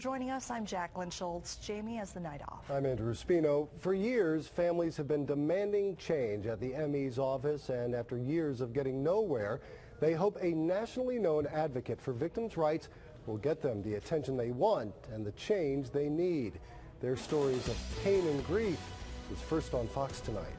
Joining us, I'm Jacqueline Schultz. Jamie has the night off. I'm Andrew Spino. For years, families have been demanding change at the ME's office, and after years of getting nowhere, they hope a nationally known advocate for victims' rights will get them the attention they want and the change they need. Their stories of pain and grief is first on Fox tonight.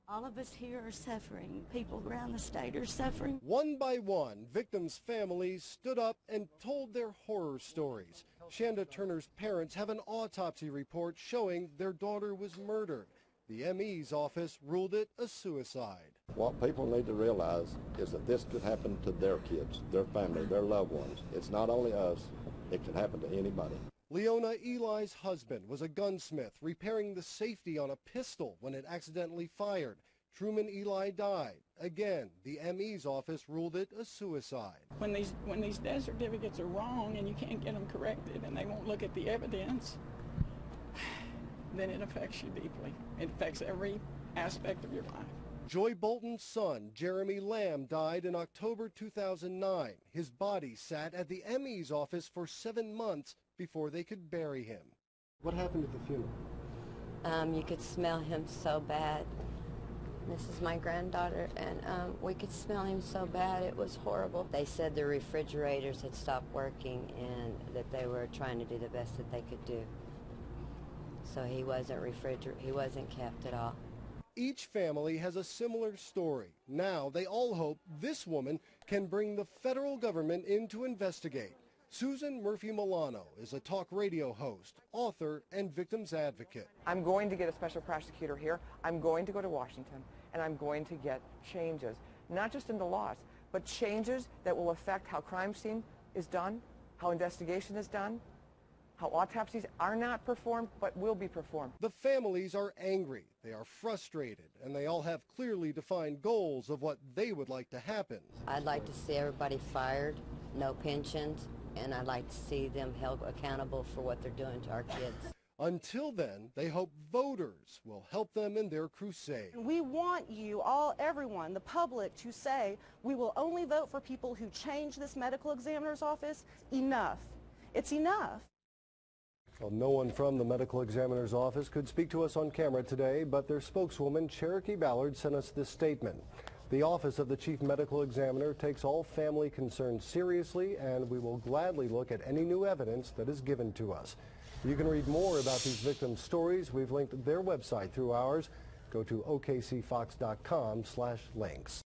All of us here are suffering. People around the state are suffering. One by one, victims' families stood up and told their horror stories. Shanda Turner's parents have an autopsy report showing their daughter was murdered. The ME's office ruled it a suicide. What people need to realize is that this could happen to their kids, their family, their loved ones. It's not only us, it can happen to anybody. Leona Eli's husband was a gunsmith repairing the safety on a pistol when it accidentally fired. Truman Eli died. Again, the ME's office ruled it a suicide. When these death certificates are wrong and you can't get them corrected and they won't look at the evidence, then it affects you deeply. It affects every aspect of your life. Joy Bolton's son, Jeremy Lamb, died in October 2009. His body sat at the ME's office for 7 months before they could bury him. What happened at the funeral? You could smell him so bad. This is my granddaughter, and we could smell him so bad. It was horrible. They said the refrigerators had stopped working and that they were trying to do the best that they could do. So he wasn't kept at all. Each family has a similar story. Now they all hope this woman can bring the federal government in to investigate. Susan Murphy Milano is a talk radio host, author, and victims advocate. I'm going to get a special prosecutor here. I'm going to go to Washington, and I'm going to get changes, not just in the laws, but changes that will affect how crime scene is done, how investigation is done, how autopsies are not performed but will be performed. The families are angry, they are frustrated, and they all have clearly defined goals of what they would like to happen. I'd like to see everybody fired, no pensions, and I'd like to see them held accountable for what they're doing to our kids. Until then, they hope voters will help them in their crusade. We want you all, everyone, the public, to say we will only vote for people who change this medical examiner's office. Enough. It's enough. Well, no one from the medical examiner's office could speak to us on camera today, but their spokeswoman, Cherokee Ballard, sent us this statement. The Office of the Chief Medical Examiner takes all family concerns seriously, and we will gladly look at any new evidence that is given to us. You can read more about these victims' stories. We've linked their website through ours. Go to okcfox.com/links.